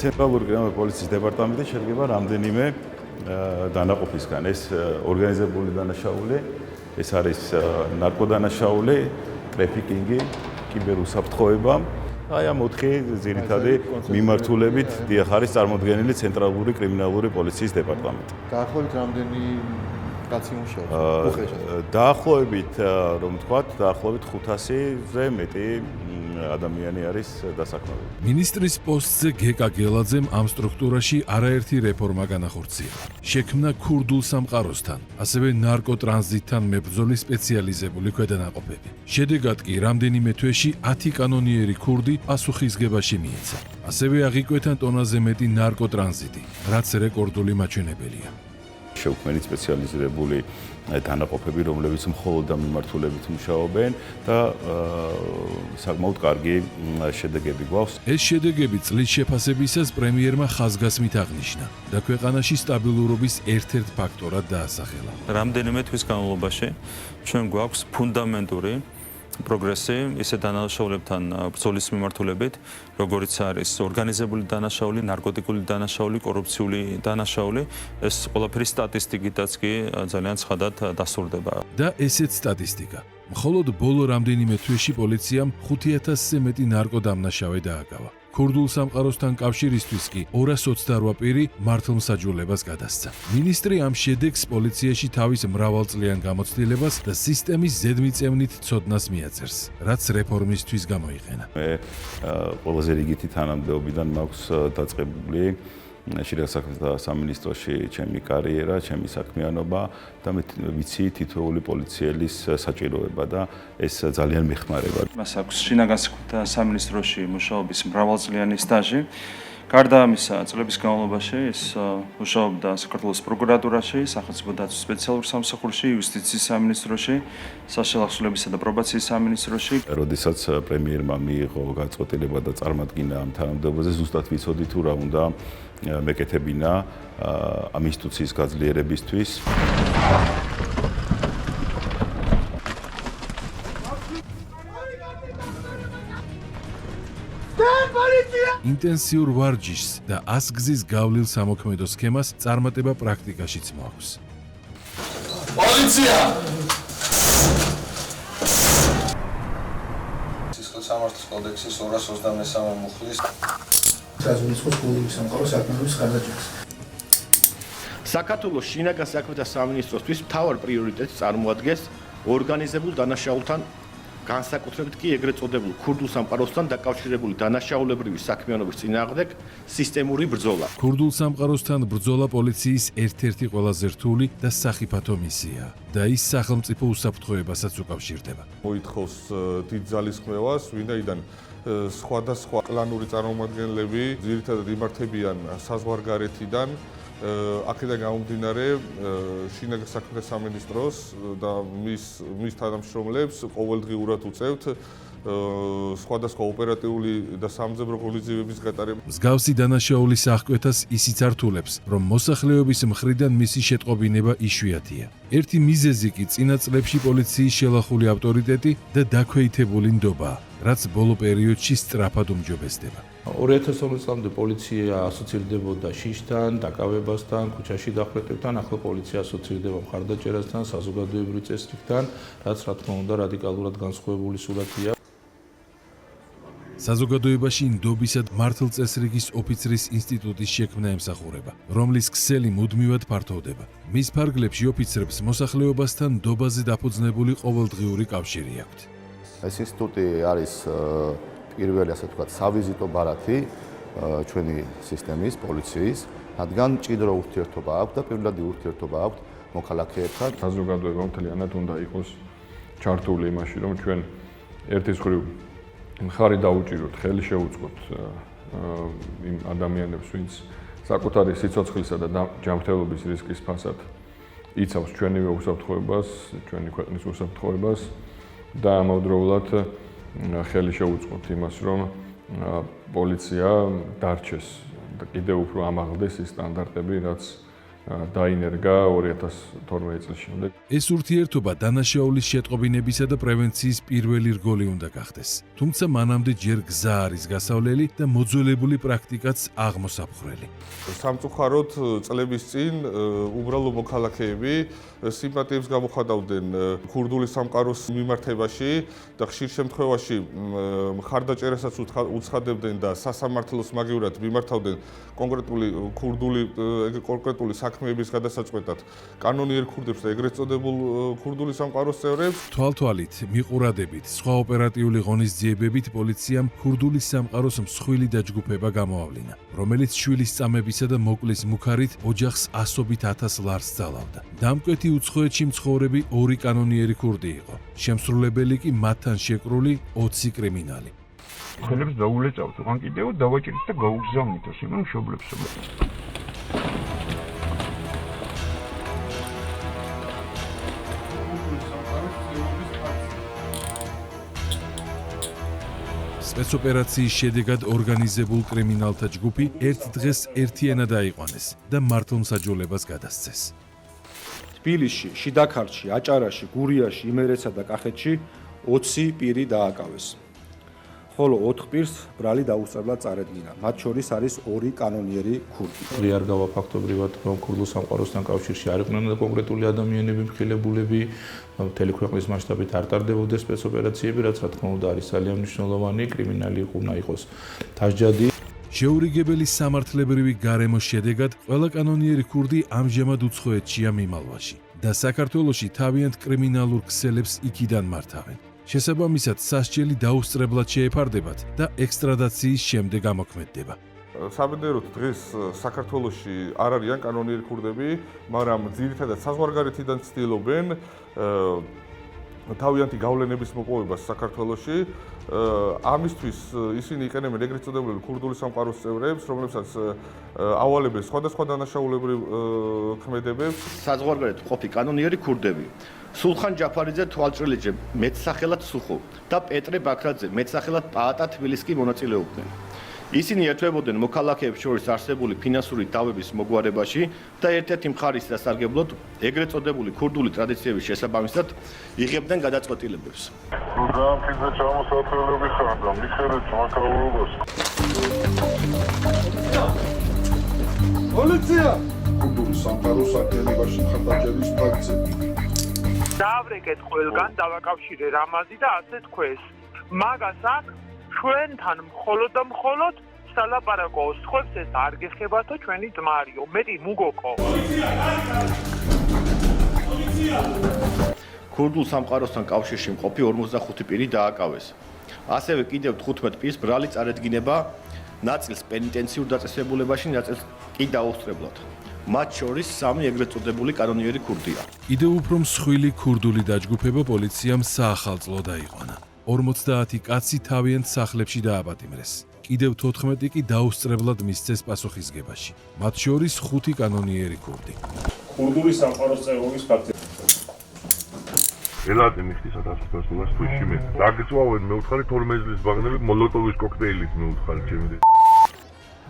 ცენტრალური კრიმინალური პოლიციის დეპარტამენტი შედგება რამდენიმე დანაყოფისგან. ეს ორგანიზებული დანაშაული, ეს არის ნარკოდანაშაული, ტრეფიკინგი, კიბერუსაფრთხოება. აი ამ 4 ძირითადი მიმართულებით დიახ არის წარმოდგენილი ცენტრალური კრიმინალური პოლიციის დეპარტამენტი. დაახლოებით რამდენი კაცი მუშაობს? დაახლოებით რომ ვთქვათ, დაახლოებით 500-ზე მეტი ადამიანი არის დასაქმებული. მინისტრის პოსტზე გეკა გელაძემ ამ სტრუქტურაში არაერთი რეფორმა განახორციელა. შექმნა ქურდულ სამყაროსთან, ასევე ნარკოტრანზიტთან მებრძოლი სპეციალიზებული ქვედანაყოფები. შედეგად კი რამდენიმე თვეში 10 კანონიერი ქურდი პასუხისგებაში მიეცა. ასევე აღიკვეთა ტონაზე მეტი ნარკოტრანზიტი, რაც რეკორდული მაჩვენებელია. შეუქმნით სპეციალიზირებული დანაყოფები, რომლებიც მხოლოდ ამ მიმართულებით მუშაობენ და საკმაოდ კარგი შედეგები გვაქვს. ეს შედეგები წლის შეფასებისას პრემიერმა ხაზგასმით აღნიშნა და ქვეყანაში სტაბილურობის ერთ-ერთ ფაქტორად დაასახელა. რამდენიმე თვის განმავლობაში ჩვენ გვაქვს ფუნდამენტური პროგრესი ისე დანაშაულებთან ბრძოლის მიმართულებით, როგორიც არის ორგანიზებული დანაშაული, ნარკოტიკული დანაშაული, კორუფციული დანაშაული, ეს ყველაფერი სტატისტიკითაც კი ძალიან ცხადად დასტურდება. და ესეც სტატისტიკა. მხოლოდ ბოლო რამდენიმე თვეში პოლიციამ 5000-ზე მეტი ნარკოდამნაშავე დააკავა. ქურდულ სამყაროსთან კავშირისთვის კი 228 პირი მართლმსაჯულებას გადასცა. მინისტრი ამ შედეგს პოლიციაში თავის მრავალწლიან გამოცდილებას და სისტემის ზედმიწევნით ცოდნას მიაწერს, რაც რეფორმისთვის გამოიყენა. მე ყველაზე რიგითი თანამდებობიდან მაქვს დაწყებული შინაგან საქმეთა სამინისტროში ჩემი კარიერა, ჩემი საქმიანობა და მე ვიცი თითოეული პოლიციელის საჭიროება და ეს ძალიან მეხმარება. მას აქვს შინაგან საქმეთა სამინისტროში მუშაობის მრავალწლიანი სტაჟი. გარდა ამისა, წლების განმავლობაში ის მუშაობდა საქართველოს პროკურატურაში, სახელმწიფო დაცვის სპეციალურ სამსახურში, იუსტიციის სამინისტროში, საშუალო ახსნებისა და პრობაციის სამინისტროში. როდესაც პრემიერმა მიიღო გაწყვეტილება და წარმატგინა ამ თანამდებობაზე, ზუსტად ვიცოდი თუ რა უნდა მეკეთებინა ამ ინსტიტუციის გაძლიერებისთვის. ინტენსიურ ვარჯიშს და 100 გზის გავლილ სამოქმედო სქემას წარმატება პრაქტიკაშიც მოაქვს. პოლიცია! სისხლის სამართლის კოდექსის 223 მუხლის საზოგადოების კულტურის სამყაროს საქმეების ხარჯებს. საქართველოს შინაგან საქმეთა სამინისტროსთვის მთავარ პრიორიტეტს წარმოადგენს ორგანიზებულ დანაშაულთან განსაკუთრებით კი ეგრეთ წოდებულ ქურდულ სამყაროსთან დაკავშირებული დანაშაულებრივი საქმიანობის წინააღმდეგ სისტემური ბრძოლა. ქურდულ სამყაროსთან ბრძოლა პოლიციის ერთ-ერთი ყველაზე რთული და სახიფათო მისია და ის სახელმწიფო უსაფრთხოებასაც უკავშირდება. მოითხოვს დიდ ძალისხმევას, ვინაიდან სხვადასხვა კლანური წარმომადგენლები ძირითადად იმართებიან საზღვარგარეთიდან, აქედან გამომდინარე შინაგან საქმეთა სამინისტროს და მის თანამშრომლებს ყოველდღიურად უწევთ სხვადასხვა ოპერატიული და სამძებრო ღონისძიებების გატარება. მსგავსი დანაშაულის აღკვეთას ისიც ართულებს, რომ მოსახლეობის მხრიდან მისი შეტყობინება იშვიათია. ერთი მიზეზი კი წინა წლებში პოლიციის შელახული ავტორიტეტი და დაქვეითებული ნდობაა, რაც ბოლო პერიოდში სწრაფად უმჯობესდება. 2012 წლამდე პოლიცია ასოცირდებოდა შიშთან, დაკავებასთან, ქუჩაში დახვრეტებთან, ახლა პოლიცია ასოცირდება მხარდაჭერასთან, საზოგადოებრივი წესრიგთან, რაც რა თქმა უნდა რადიკალურად განსხვავებული სურათია. საზოგადოებაში ნდობისა და მართლწესრიგის ოფიცრის ინსტიტუტის შექმნა ემსახურება, რომლის ქსელი მუდმივად ფართოვდება. მის ფარგლებში ოფიცრებს მოსახლეობასთან ნდობაზე დაფუძნებული ყოველდღიური კავშირი აქვთ. ეს ინსტიტუტი არის პირველი, ასე ვთქვათ, სავიზიტო ბარათი ჩვენი სისტემის, პოლიციის, რადგან მჭიდრო ურთიერთობა აქვს და პირველადი ურთიერთობა აქვს მოქალაქეებთან. საზოგადოება მთლიანად უნდა იყოს ჩართული იმაში, რომ ჩვენ ერთის მხრივ მხარი დაუჭიროთ, ხელი შეუწყოთ იმ ადამიანებს, ვინც საკუთარი სიცოცხლისა და ჯანმრთელობის რისკის ფასად იცავს ჩვენივე უსაფრთხოებას, ჩვენი ქვეყნის უსაფრთხოებას და ამავდროულად ხელი შეუწყოთ იმას, რომ პოლიცია დარჩეს და კიდევ უფრო ამაღლდეს ის სტანდარტები, რაც დაინერგა 2012 წლის შემდეგ. ეს ურთიერთობა დანაშაულის შეტყობინებისა და პრევენციის პირველი რგოლი უნდა გახდეს. თუმცა მანამდე ჯერ გზა არის გასავლელი და მოძველებული პრაქტიკაც აღმოსაფხრელი. სამწუხაროდ წლების წინ უბრალო მოქალაქეები სიმპათიებს გამოხატავდნენ ქურდული სამყაროს მიმართებაში და ხშირ შემთხვევაში მხარდაჭერასაც უცხადებდნენ და სასამართლოს მაგივრად მიმართავდნენ კონკრეტული საქმეების გადასაწყვეტად კანონიერ ქურდებს და ეგრეთ წოდებულ ქურდული სამყაროს წევრებს. თვალთვალით, მიყურადებით, სხვა ოპერატიული ღონისძიებებით პოლიციამ ქურდული სამყაროს მსხვილი დაჯგუფება გამოავლინა, რომელიც შვილის წამებისა და მოკლის მუქარით ოჯახს ასობით 1000 ლარს ძალავდა. დამკვეთი უცხოეთში მცხოვრები 2 კანონიერი ქურდი იყო. შემსრულებელი კი მათთან შეკრული 20 კრიმინალი. ხელებს დაულეწავთ, უკან კიდევ დავაჭირეთ და გაუგზავნით ასე მშობლებს. სპეცოპერაციის შედეგად ორგანიზებულ კრიმინალთა ჯგუფი ერთ დღეს ერთიანად აიყვანეს და მართლმსაჯულებას გადასცეს. თბილისში, შიდაქართში, აჭარაში, გურიაში, იმერეთსა და კახეთში 20 პირი დააკავეს. ხოლო 4 პირს ბრალი დაუსწრებლად წარედგინა. მათ შორის არის 2 კანონიერი ქურდი. არ გავა ფაქტობრივად, რომ ქურდულ სამყაროსთან კავშირში არ იყვნენ კონკრეტული ადამიანები, მხილებულები, მთელი ქვეყნის მასშტაბით არ ტარდებოდეს სპეცოპერაციები, რაც რა თქმა უნდა არის ძალიან მნიშვნელოვანი, კრიმინალი უნდა იყოს დასჯადი. შეურიგებელი სამართლებრივი გარემოს შედეგად ყველა კანონიერი ქურდი ამჟამად უცხოეთშია მიმალვაში და საქართველოში თავიანთ კრიმინალურ ქსელებს იქიდან მართავენ. შესაბამისად, სასჯელი დაუსწრებლად შეეფარდებათ და ექსტრადაციის შემდეგ ამოქმედდება. საბედნიეროდ დღეს საქართველოში არ არიან კანონიერი ქურდები, მაგრამ ძირითადად საზღვარგარეთიდან ცდილობენ თავიანთი გავლენების მოპოვებას საქართველოში. ამისთვის ისინი იყენებენ ეგრეთ წოდებული ქურდული სამყაროს წევრებს, რომლებსაც ავალებენ სხვადასხვა დანაშაულებრივ ქმედებებს. საზღვარგარეთ ყოფი კანონიერი ქურდები. სულხან ჯაფარიძე თვალჭრილიძე მეტსახელად სუხო და პეტრე ბაქრაძე მეტსახელად პაატა თბილისკი მონაწილეობდნენ. ისინი ერთვებოდნენ მოქალაქეებს შორის არსებული ფინანსური დავების მოგვარებაში და ერთ-ერთი მხარის დასარგებლოდ ეგრეთ წოდებული ქურდული ტრადიციების შესაბამისად იღებდნენ გადაწყვეტილებებს. გამფიზე ჩამოსათვლელები ხარ და მიხერეთ მაკაურობას. პოლიცია! ქურდული სამყაროს აქტიებაში მხარდაჭერის ფაქტები. დავრეკეთ ყველგან, დავაკავშირე რამაზი და ასე თქვეს. მაგას აქ ჩვენთან მხოლოდ და მხოლოდ სალაპარაკო სხვებს ეს არ გეხებათო ჩვენი ძმარიო, მეტი მუგოკო. ქურდულ სამყაროსთან კავშირში მყოფი 45 პირი დააკავეს. ასევე კიდევ 15 პირს ბრალი წარედგინება ნაწილს პენიტენციურ დაწესებულებაში, ნაწილს კი დაუსწრებლად. მათ შორის 3 ეგრეთ წოდებული კანონიერი ქურდია. კიდევ უფრო მსხვილი ქურდული დაჯგუფება პოლიციამ საახალწლო დაიყვანა. 50 კაცი თავიანთ სახლებში დააპატიმრეს. კიდევ 14 კი დაუსწრებლად მისცეს პასუხისგებაში. მათ შორის 5 კანონიერი ქურდი. ქურდული სამყაროს წევრობის ფაქტები. ელადი მიხდის 1900 თვისში მე. დაგწვავენ მე უთხარი 12 წლის ბაღნები მოლოტოვის კოქტეილით მე უთხარი ჩემი.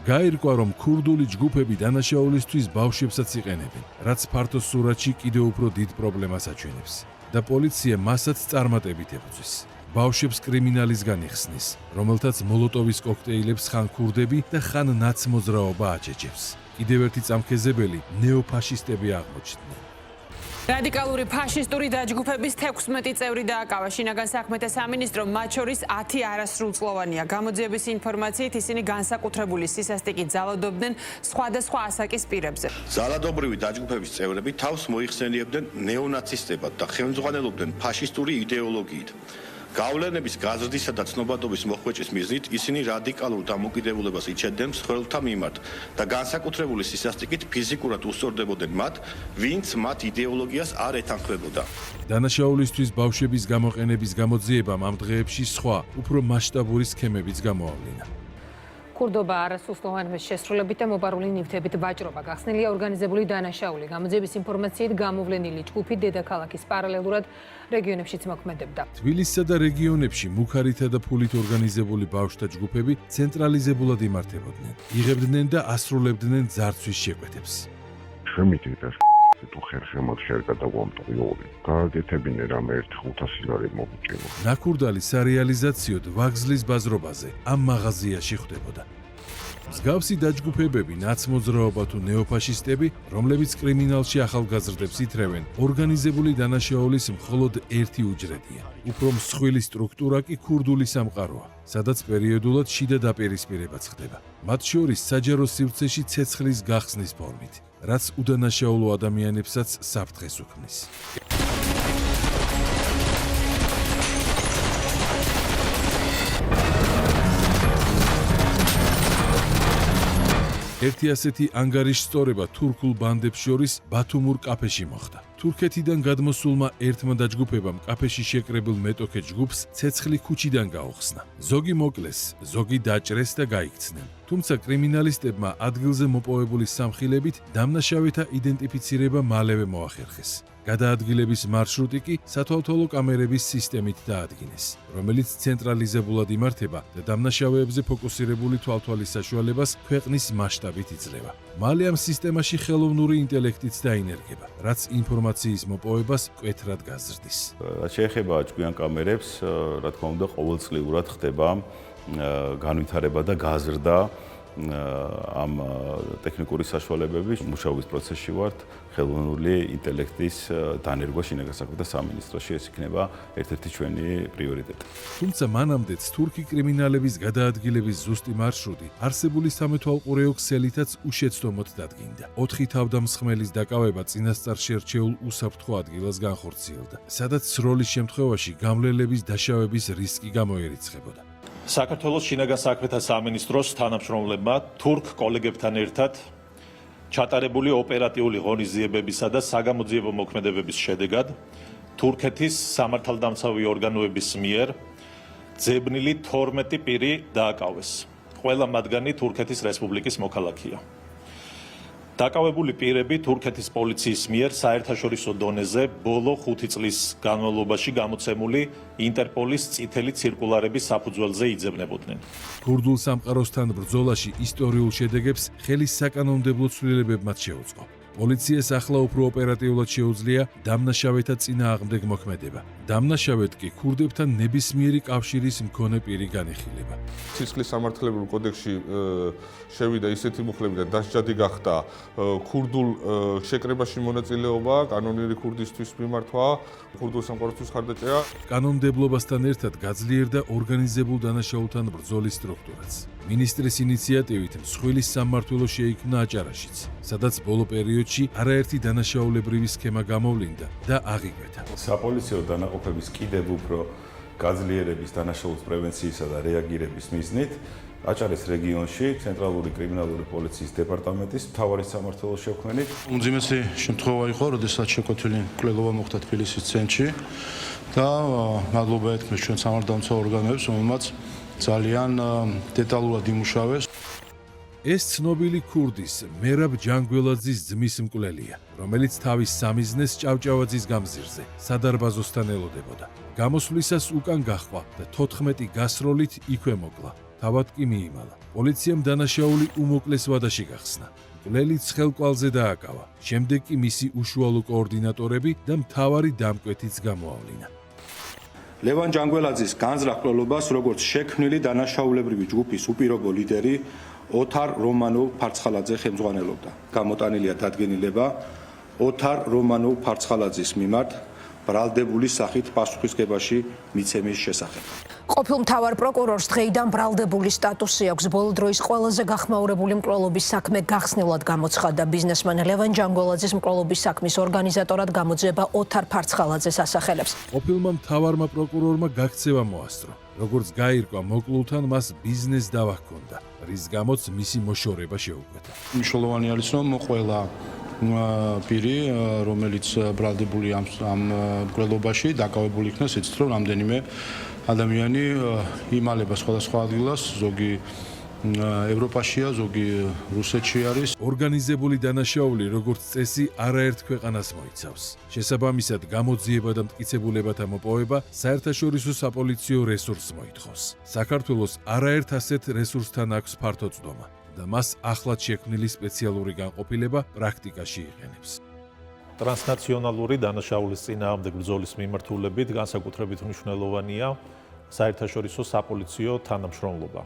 გაირკვა, რომ ქურდული ჯგუფები დანაშაულისთვის ბავშვებსაც იყენებენ, რაც ფართო სურათში კიდევ უფრო დიდ პრობლემას აჩვენებს და პოლიცია მასაც წარმატებით ებრძვის. ბავშვებს კრიმინალისგან იხსნის, რომელთაც მოლოტოვის კოქტეილებს ხან ქურდები და ხან ნაცმოძრაობა აჩეჩებს. კიდევ ერთი წამქეზებელი ნეოფაშისტები აღმოჩნდნენ. რადიკალური ფაშისტური დაჯგუფების 16 წევრი დააკავა. შინაგან საქმეთა სამინისტრომ მათ შორის 10 არასრულწლოვანია. გამოძიების ინფორმაციით ისინი განსაკუთრებული სისასტიკით ძალადობდნენ სხვადასხვა ასაკის პირებზე. ძალადობრივი დაჯგუფების წევრები თავს მოიხსენიებდნენ ნეონაცისტებად და ხელმძღვანელობდნენ ფაშისტური იდეოლოგიით. გავლენების გაზრდისა და ცნობადობის მოხვეჭის მიზნით ისინი რადიკალურ დამოკიდებულებას იჩენდნენ მსხვილთა მიმართ და განსაკუთრებული სისასტიკით ფიზიკურად უსწორდებოდნენ მათ, ვინც მათ იდეოლოგიას არ ეთანხმებოდა. დანაშაულისთვის ბავშვების გამოყენების გამოძიებამ ამ დღეებში სხვა, უფრო მასშტაბური სქემებიც გამოავლინა. ქურდობა არასრულწლოვანების შესრულებით და მოპარული ნივთებით ვაჭრობა გახსნილია ორგანიზებული დანაშაული. გამოძიების ინფორმაციით გამოვლენილი ჯგუფი დედაქალაქის პარალელურად რეგიონებშიც მოქმედებდა. თბილისსა და რეგიონებში მუქარითა და ფულით ორგანიზებული ბავშვთა ჯგუფები ცენტრალიზებულად იმართებოდნენ. იღებდნენ და ასრულებდნენ ძარცვის შეკვეთებს. შემიტირდა თუ ხერხემად შერკადაგვამტყიორი. გააკეთებინე რამე 1-500 ლარი მოგჭირო. ნაკურდალი სარეალიზაციოდ ვაგზლის ბაზრობაზე ამ მაღაზიაში ხვდებოდა. მსგავსი დაჯგუფებები, ნაცმოძრაობა თუ ნეოფაშისტები, რომლებიც კრიმინალში ახალგაზრდებს ითრევენ, ორგანიზებული დანაშაულის მხოლოდ ერთი უჯრედია. უფრო მსხვილი სტრუქტურა კი ქურდული სამყაროა, სადაც პერიოდულად შიდა დაპირისპირებაც ხდება. მათ შორის საჯარო სივრცეში ცეცხლის გახსნის ფორმით, რაც უდანაშაულო ადამიანებსაც საფრთხეს უქმნის. ერთი ასეთი ანგარიშსწორება თურქულ ბანდებს შორის ბათუმურ კაფეში მოხდა. თურქეთიდან გადმოსულმა ერთმა დაჯგუფებამ კაფეში შეკრებილ მეტოქე ჯგუფს ცეცხლი ქუჩიდან გაუხსნა. ზოგი მოკლეს, ზოგი დაჭრეს და გაიქცნენ. თუმცა კრიმინალისტებმა ადგილზე მოპოვებული სამხილებით დამნაშავეთა იდენტიფიცირება მალევე მოახერხეს. გადაადგილების მარშრუტი კი სათვალთვალო კამერების სისტემით დაადგინეს, რომელიც ცენტრალიზებულად იმართება და დამნაშავეებზე ფოკუსირებული თვალთვალის საშუალებას ქვეყნის მასშტაბით იძლევა. მალე ამ სისტემაში ხელოვნური ინტელექტიც დაინერგება, რაც ინფორმაციის მოპოვებას მკვეთრად გაზრდის. რაც შეეხება ჭკვიან კამერებს, რა თქმა უნდა, ყოველწლიურად ხდება განვითარება და გაზრდა ამ ტექნიკური საშუალებების მუშაობის პროცესში ვართ ხელოვნური ინტელექტის დანერგვა შინაგან საქმეთა სამინისტროში ეს იქნება ერთ-ერთი ჩვენი პრიორიტეტი. თუმცა მანამდეც თურქი კრიმინალების გადაადგილების ზუსტი მარშრუტი არსებული სამეთვალყურეო ქსელითაც უშეცდომოდ დადგინდა. 4 თავდამსხმელის დაკავება წინასწარ შერჩეულ უსაფრთხო ადგილას განხორციელდა, სადაც სროლის შემთხვევაში გამლელების დაშავების რისკი გამოერიცხებოდა. საქართველოს შინაგან საქმეთა სამინისტროს თანამშრომლებმა თურქ კოლეგებთან ერთად ჩატარებული ოპერატიული ღონისძიებებისა და საგამოძიებო მოქმედებების შედეგად თურქეთის სამართალდამცავი ორგანოების მიერ ძებნილი 12 პირი დააკავეს. ყველა მათგანი თურქეთის რესპუბლიკის მოქალაქეა. დაკავებული პირები თურქეთის პოლიციის მიერ საერთაშორისო დონეზე ბოლო 5 წლის განმავლობაში გამოცემული ინტერპოლის წითელი ცირკულარების საფუძველზე იძებნებოდნენ. ქურდულ სამყაროსთან ბრძოლაში ისტორიულ შედეგებს ხელის საკანონმდებლო ცვლილებებმაც შეუწყო. პოლიციას ახლა უფრო ოპერატიულად შეუძლია დამნაშავეთა წინააღმდეგ მოქმედება. დამნაშავედ კი ქურდებთან ნებისმიერი კავშირის მქონე პირი განიხილება. სისხლის სამართლებრივ კოდექსში შევიდა ისეთი მუხლები და დასჯადი გახდა ქურდულ შეკრებაში მონაწილეობა, კანონიერი ქურდისთვის მიმართვა, ქურდულ სამყაროსთვის ხარდაჭერა. კანონმდებლობასთან ერთად გაძლიერდა ორგანიზებულ დანაშაულთან ბრძოლის სტრუქტურაც. მინისტრის ინიციატივით მსხვილის სამმართველო შეიქმნა აჭარაშიც, სადაც ბოლო პერიოდში არაერთი დანაშაულებრივი სქემა გამოვლინდა და აღიკვეთა. საპოლიციო დანაყოფების კიდევ უფრო გაძლიერების, დანაშაულის პრევენციისა და რეაგირების მიზნით აჭარის რეგიონში ცენტრალური კრიმინალური პოლიციის დეპარტამენტის მთავარი სამმართველოს შექმნით უმძიმესი შემთხვევა იყო, როდესაც შეკვეთილი მკვლელობა მოხდა თბილისის ცენტრში და მადლობა ეთქმეს ჩვენ სამართალდამცავ ორგანოებს, რომელმაც ძალიან დეტალურად იმუშავეს. ეს ცნობილი ქურდის მერაბ ჯანგველაძის ძმის მკვლელია, რომელიც თავის სამიზნეს ჭავჭავაძის გამზირზე სადარბაზოსთან ელოდებოდა. გამოსვლისას უკან გაჰყვა და 14 გასროლით იქვე მოკლა. თავად კი მიიმალა. პოლიციამ დანაშაული უმოკლეს ვადაში გახსნა. მკვლელი ცხელკვალზე დააკავა. შემდეგ კი მისი უშუალო კოორდინატორები და მთავარი დამკვეთიც გამოავლინა. ლევან ჯანგველაძის განზრახ მკვლელობას როგორც შექმნილი დანაშაულებრივი ჯგუფის უპირობო ლიდერი ოთარ რომანოვ ფარცხალაძე ხელმძღვანელობდა. გამოტანილია დადგენილება ოთარ რომანოვ ფარცხალაძის მიმართ ბრალდებული სახით პასუხისგებაში მიცემის შესახებ. ყოფილ მთავარ პროკურორს დღეიდან ბრალდებული სტატუსი აქვს. ბოლო დროის ყველაზე გახმაურებული მკვლელობის საქმე გახსნილად გამოცხადდა. ბიზნესმენ ლევან ჯანგველაძის მკვლელობის საქმის ორგანიზატორად გამოძიება ოთარ ფარცხალაძეს ასახელებს. ყოფილმა მთავარმა პროკურორმა გაქცევა მოასწრო. როგორც გაირკვა, მოკლულთან მას ბიზნეს დავა ჰქონდა, რის გამოც მისი მოშორება შეუკვეთა. მნიშვნელოვანი არის, რომ ყველა პირი, რომელიც ბრალდებული ამ მკვლელობაში დაკავებული იქნას, იცით, რომ რამდენიმე ადამიანი იმალება სხვადასხვა ადგილას, ზოგი ევროპაშია, ზოგი რუსეთში არის. ორგანიზებული დანაშაული, როგორც წესი, არაერთ ქვეყანას მოიცავს. შესაბამისად, გამოძიება და მტკიცებულებათა მოპოვება საერთაშორისო საპოლიციო რესურსს მოითხოვს. საქართველოს არაერთ ასეთ რესურსთან აქვს ფართო წვდომა. და მას ახლად შექმნილი სპეციალური განყოფილება პრაქტიკაში იყენებს. ტრანსნაციონალური დანაშაულის წინააღმდეგ ბრძოლის მიმართულებით განსაკუთრებით მნიშვნელოვანია საერთაშორისო საპოლიციო თანამშრომლობა.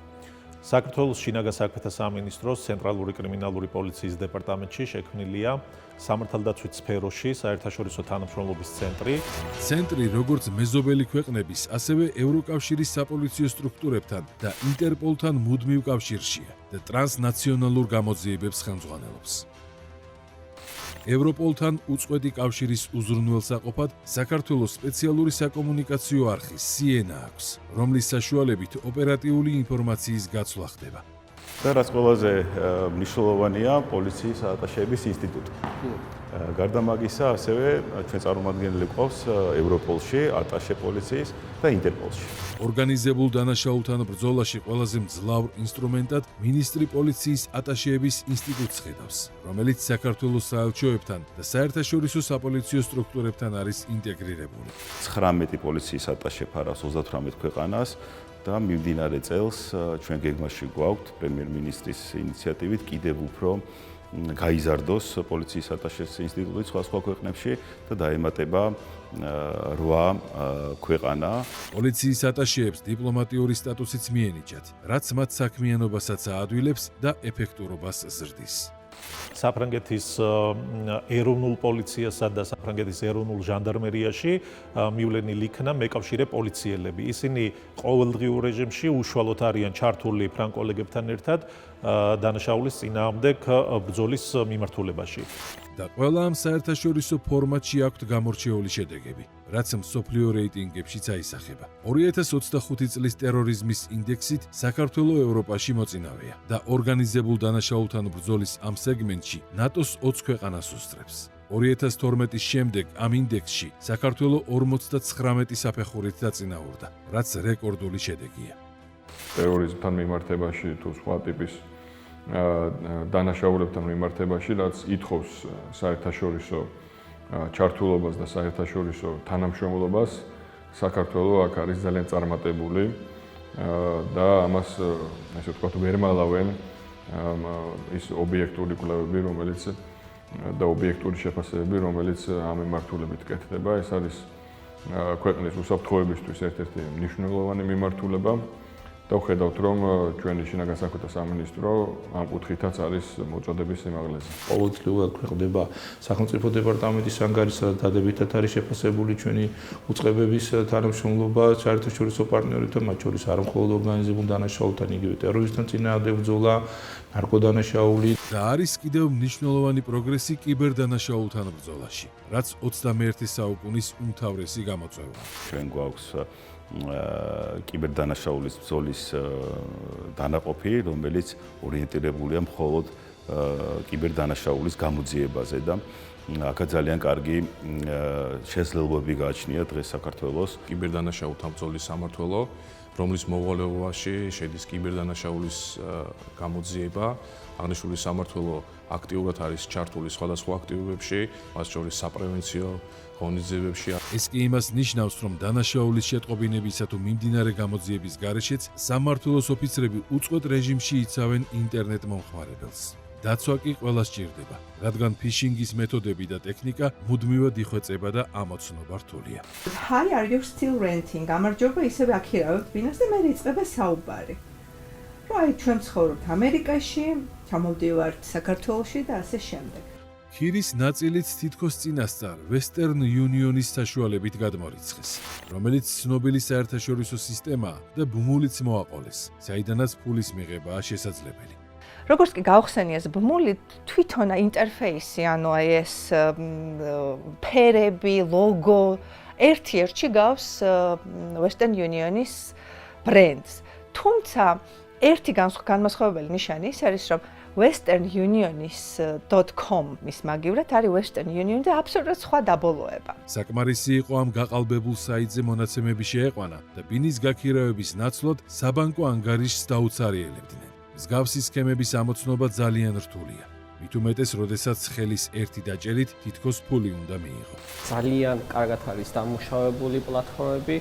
საქართველოს შინაგან საქმეთა სამინისტროს ცენტრალური კრიმინალური პოლიციის დეპარტამენტში შექმნილია სამართალდაცვით სფეროში საერთაშორისო თანამშრომლობის ცენტრი. ცენტრი როგორც მეზობელი ქვეყნების, ასევე ევროკავშირის საპოლიციო სტრუქტურებთან და ინტერპოლთან მუდმივ კავშირშია და ტრანსნაციონალურ გამოძიებებს ხელმძღვანელობს. ევროპოლთან უწყვეტი კავშირის უზრუნველსაყოფად საქართველოს სპეციალური საკომუნიკაციო არხი SIENA აქვს, რომლის საშუალებით ოპერატიული ინფორმაციის გაცვლა ხდება. და რაც ყველაზე მნიშვნელოვანია, პოლიციის ატაშეების ინსტიტუტი. გარდა მაგისა, ასევე ჩვენ წარმომადგენელი გვყავს ევროპოლში, ატაშე პოლიციის და ინტერპოლში. ორგანიზებულ დანაშაულთან ბრძოლაში ყველაზე მძლავრ ინსტრუმენტად მინისტრი პოლიციის ატაშეების ინსტიტუტს ხედავს, რომელიც საქართველოს საელჩოებთან და საერთაშორისო საპოლიციო სტრუქტურებთან არის ინტეგრირებული. 19 პოლიციის ატაშე ფარავს 38 ქვეყანას და მიმდინარე წელს ჩვენ გეგმაში გვაქვს პრემიერ-მინისტრის ინიციატივით კიდევ უფრო გაიზარდოს პოლიციის ატაშეს ინსტიტუტი სხვა ქვეყნებში და დაემატება 8 ქვეყანა. პოლიციის ატაშეებს დიპლომატიური სტატუსიც მიენიჭათ, რაც მათ საქმიანობასაც აადვილებს და ეფექტურობას ზრდის. საფრანგეთის ეროვნულ პოლიციასა და საფრანგეთის ეროვნულ ჟანდარმერიაში მივლენილი იქნა მეკავშირე პოლიციელები. ისინი ყოველდღიურ რეჟიმში უშუალოდ არიან ჩართული ფრანგ კოლეგებთან ერთად დანაშაულის წინააღმდეგ ბრძოლის მიმართულებაში. და ყველა ამ საერთაშორისო ფორმატში აქვთ გამორჩეული შედეგები, რაც მსოფლიო რეიტინგებშიც აისახება. 2025 წლის ტერორიზმის ინდექსით საქართველო ევროპაში მოწინავეა და ორგანიზებულ დანაშაულთან ბრძოლის ამ სეგმენტში ნატოს 20 ქვეყანას უსწრებს. 2012-ის შემდეგ ამ ინდექსში საქართველო 59 საფეხურით დაწინაურდა, რაც რეკორდული შედეგია. ტერორიზმთან მიმართებაში თუ სხვა ტიპის დანაშაულებთან მიმართებაში, რაც ითხოვს საერთაშორისო ჩართულობას და საერთაშორისო თანამშრომლობას, საქართველო აქ არის ძალიან წარმატებული და ამას ასე ვთქვათ, ვერ მალავენ ის ობიექტური კვლევები, რომელიც და ობიექტური შეფასებები, რომელიც ამ მიმართულებით კეთდება. ეს არის ქვეყნის უსაფრთხოებისთვის ერთ-ერთი მნიშვნელოვანი მიმართულება. და ვხედავთ, რომ ჩვენი შინაგან საქმეთა სამინისტრო ამ კუთხითაც არის მოწოდების სიმაღლეზე. ყოველწლიურად ქვეყნდება სახელმწიფო დეპარტამენტის ანგარიშსა და დადებითად არის შეფასებული ჩვენი უწყებების თანამშრომლობა საერთაშორისო პარტნიორებთან, მათ შორის არ მხოლოდ ორგანიზებულ დანაშაულთან, იგივე ტერორიზმთან წინააღმდეგ ბრძოლა, ნარკოდანაშაული. და არის კიდევ მნიშვნელოვანი პროგრესი კიბერდანაშაულთან ბრძოლაში, რაც 21 საუკუნის უმთავრესი გამოწვევაა. ჩვენ გვაქვს კიბერდანაშაულის ბრძოლის დანაყოფი, რომელიც ორიენტირებულია მხოლოდ კიბერდანაშაულის გამოძიებაზე და აქაც ძალიან კარგი შესაძლებლობები გააჩნია დღეს საქართველოს კიბერდანაშაულთან ბრძოლის სამმართველო, რომლის მოვალეობაში შედის კიბერდანაშაულის გამოძიება. აღნიშნული სამმართველო აქტიურად არის ჩართული სხვადასხვა აქტივობებში, მათ შორის საპრევენციო ღონისძიებებში. ეს კი იმას ნიშნავს, რომ დანაშაულის შეტყობინებისა თუ მიმდინარე გამოძიების გარეშეც სამმართველოს ოფიცრები უწყვეტ რეჟიმში იცავენ ინტერნეტ მომხმარებელს. დაცვა კი ყველა სჭირდება, რადგან ფიშინგის მეთოდები და ტექნიკა მუდმივად იხვეწება და ამოცნობა რთულია. Hi, are you still renting? გამარჯობა, ისევ აქირავებთ ბინას და მე იწყება საუბარი. Right, ჩვენ ცხოვრობთ ამერიკაში, ჩამოვდივართ საქართველოში და ასე შემდეგ. ქირის ნაწილიც თითქოს წინასწარ Western Union-ის საშუალებით გადმორიცხეს, რომელიც ცნობილი საერთაშორისო სისტემაა და ბმულიც მოაყოლეს, საიდანაც ფულის მიღებაა შესაძლებელი. როგორც კი გავხსენიეს ბმული, თვითონ ინტერფეისი, ანუ ეს ფერები, ლოგო, ერთ-ერთში გავს Western Union-ის ბრენდს. თუმცა ერთი განმასხვავებელი ნიშანი ის არის, რომ Western Union-ის .com-ის მაგივრად არის Western Union და აბსოლუტურად სხვა დაბოლოება. საკმარისი იყო ამ გაყალბებულ საიტზე მონაცემები შეეყვანა და ბინის გაქირავების ნაცვლად საბანკო ანგარიშს დაუცარიელებდნენ. მსგავსი სქემების ამოცნობა ძალიან რთულია. მით უმეტეს, როდესაც ხელის ერთი დაჭერით თითქოს ფული უნდა მიიღო. ძალიან კარგად არის დამუშავებული პლატფორმები,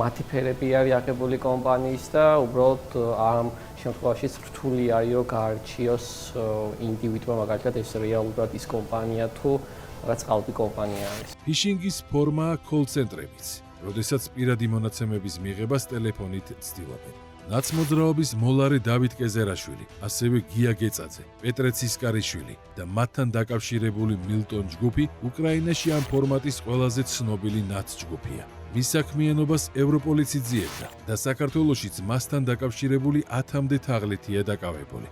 მათი ფერები არის აღებული კომპანიის და უბრალოდ ამ შემთხვევაში რთული არის რომ გაარჩიოს ინდივიდმა, მაგალითად ეს რეალურად ის კომპანია თუ რაღაც ყალბი კომპანია არის. ფიშინგის ფორმაა კოლ-ცენტრებიც, როდესაც პირადი მონაცემების მიღებას ტელეფონით ცდილობენ. ნაცმოძრაობის მოლარე დავით კეზერაშვილი, ასევე გია გეწაძე, პეტრე ცისკარიშვილი და მათთან დაკავშირებული მილტონ ჯგუფი უკრაინაში ამ ფორმატის ყველაზე ცნობილი ნაცჯგუფია. მის საქმიანობას ევროპოლიც იძიებდა და საქართველოშიც მასთან დაკავშირებული 10-მდე თაღლითია დაკავებული.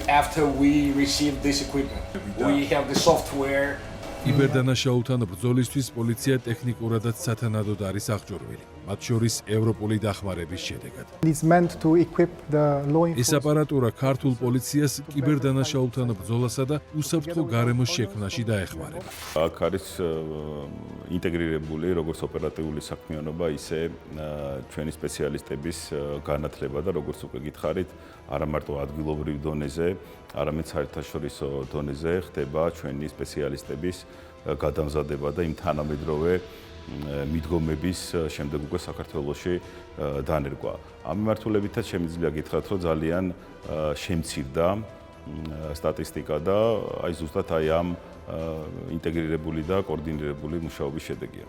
After we received this equipment, we have the software. კიბერდანაშაულთან ბრძოლისთვის პოლიცია ტექნიკურადაც სათანადოდ არის აღჭურვილი, მათ შორის ევროპული დახმარების შედეგად. ეს აპარატურა ქართულ პოლიციას კიბერდანაშაულთან ბრძოლასა და უსაფრთხო გარემოს შექმნაში დაეხმარება. აქ არის ინტეგრირებული როგორც ოპერატიული საქმიანობა, ისე ჩვენი სპეციალისტების განათლება და როგორც უკვე გითხარით, არა მარტო ადგილობრივ დონეზე, არამედ საერთაშორისო დონეზე ხდება ჩვენი სპეციალისტების გადამზადება და იმ თანამედროვე მიდგომების შემდეგ უკვე საქართველოში დანერგვა. ამ მიმართულებითაც შემიძლია გითხრათ, რომ ძალიან შემცირდა სტატისტიკა და აი ზუსტად ამ ინტეგრირებული და კოორდინირებული მუშაობის შედეგია.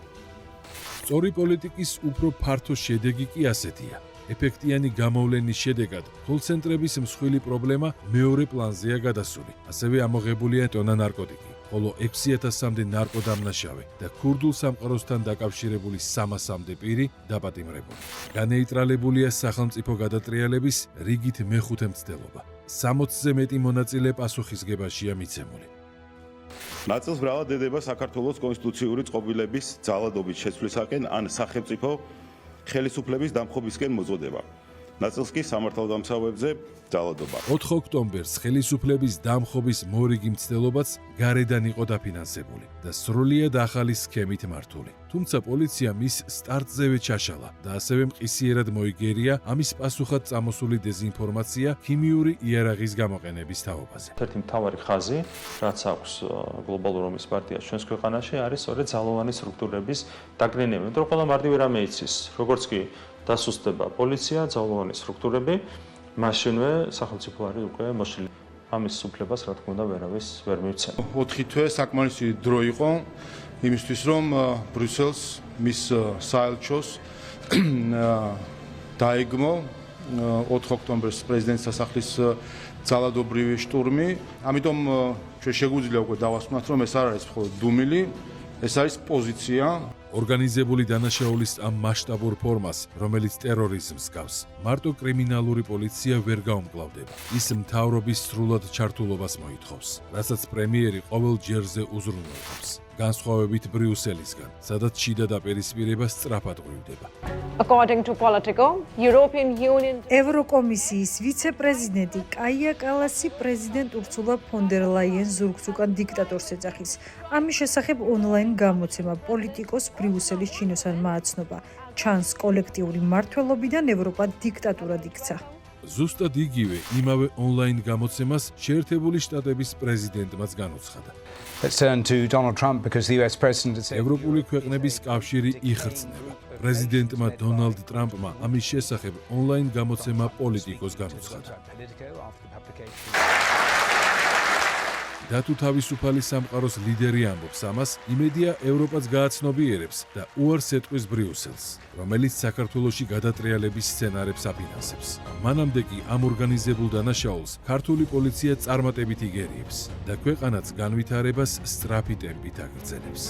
სწორი პოლიტიკის უფრო ფართო შედეგი კი ასეთია. ეფექტიანი გამოვლენის შედეგად კოლ-ცენტრების მსხვილი პრობლემა მეორე პლანზეა გადასული. ასევე ამოღებულია ტონა ნარკოტიკი, ხოლო 6000-მდე ნარკოდამნაშავე და ქურდულ სამყაროსთან დაკავშირებული 300-მდე პირი დაპატიმრებული. განეიტრალებულია სახელმწიფო გადატრიალების რიგით მეხუთე მცდელობა. 60-ზე მეტი მონაწილე პასუხისგებაშია მიცემული. ნაწილს მრავლად ედება საქართველოს კონსტიტუციური წყობილების ძალადობის შეცვლისაკენ ან სახელმწიფო ხელისუფლების დამხობისკენ მოწოდება. ნაწილს კი სამართალდამცავებზე ძალადობა. 4 ოქტომბერს ხელისუფლების დამხობის მორიგი მცდელობაც გარედან იყო დაფინანსებული და სრულიად ახალი სქემით მართული. თუმცა პოლიცია მის სტარტზევე ჩაშალა და ასევე მყისიერად მოიგერია ამის პასუხად წამოსული დეზინფორმაცია ქიმიური იარაღის გამოყენების თაობაზე. ერთი მთავარი ხაზი, რაც აქვს გლობალურ ომის პარტიას ჩვენს ქვეყანაში, არის სწორედ ძალოვანი სტრუქტურების დაგროვება. იმიტომ რომ ყველა მარტივი რამე იცის, როგორც კი დასუსტდება პოლიცია, ძალოვანი სტრუქტურები, მაშინვე სახელმწიფო არის უკვე მოშლილი. ამის უფლებას, რა თქმა უნდა, ვერავის ვერ მივცემ. 4 თვე საკმარისი დრო იყო იმისთვის, რომ ბრიუსელს მის საელჩოს დაეგმო 4 ოქტომბერს პრეზიდენტის სასახლის ძალადობრივი შტურმი. ამიტომ ჩვენ შეგვიძლია უკვე დავასკვნათ, რომ ეს არ არის მხოლოდ დუმილი, ეს არის პოზიცია. ორგანიზებული დანაშაულის ამ მასშტაბურ ფორმას, რომელიც ტერორიზმს გავს, მარტო კრიმინალური პოლიცია ვერ გაუმკლავდება. ის მთავრობის სრულად ჩართულობას მოითხოვს, რასაც პრემიერი ყოველ ჯერზე უზრუნველყოფს. განსხვავებით ბრიუსელისგან, სადაც შიდა დაპირისპირება სწრაფად ღვივდება. According to Politico, European Union ევროკომისიის ვიცე-პრეზიდენტი კაია კალასი პრეზიდენტ ურსულა ფონ დერ ლაიენს ზურგს უკან დიქტატორს ეძახის. ამის შესახებ ონლაინ გამოცემა პოლიტიკოს ბრიუსელის ჩინოსანმა აცნობა. ჩანს კოლექტიური მმართველობიდან ევროპა დიქტატურად იქცა. ზუსტად იგივე იმავე ონლაინ გამოცემას შეერთებული შტატების პრეზიდენტმაც განუცხადა. Let's turn to Donald Trump because the US president has ევროპული ქვეყნების კავშირი იხრწნება. პრეზიდენტმა დონალდ ტრამპმა ამის შესახებ ონლაინ გამოცემა პოლიტიკოს განუცხადა. დათუ თავისუფალი სამყაროს ლიდერი ამბობს ამას, იმედია ევროპაც გააცნობიერებს და უარს ეტყვის ბრიუსელს, რომელიც საქართველოში გადატრიალების სცენარებს აფინანსებს. მანამდე კი ამ ორგანიზებულ დანაშაულს ქართული პოლიცია წარმატებით იგერიებს და ქვეყანაც განვითარებას სწრაფი ტემპით აგრძელებს.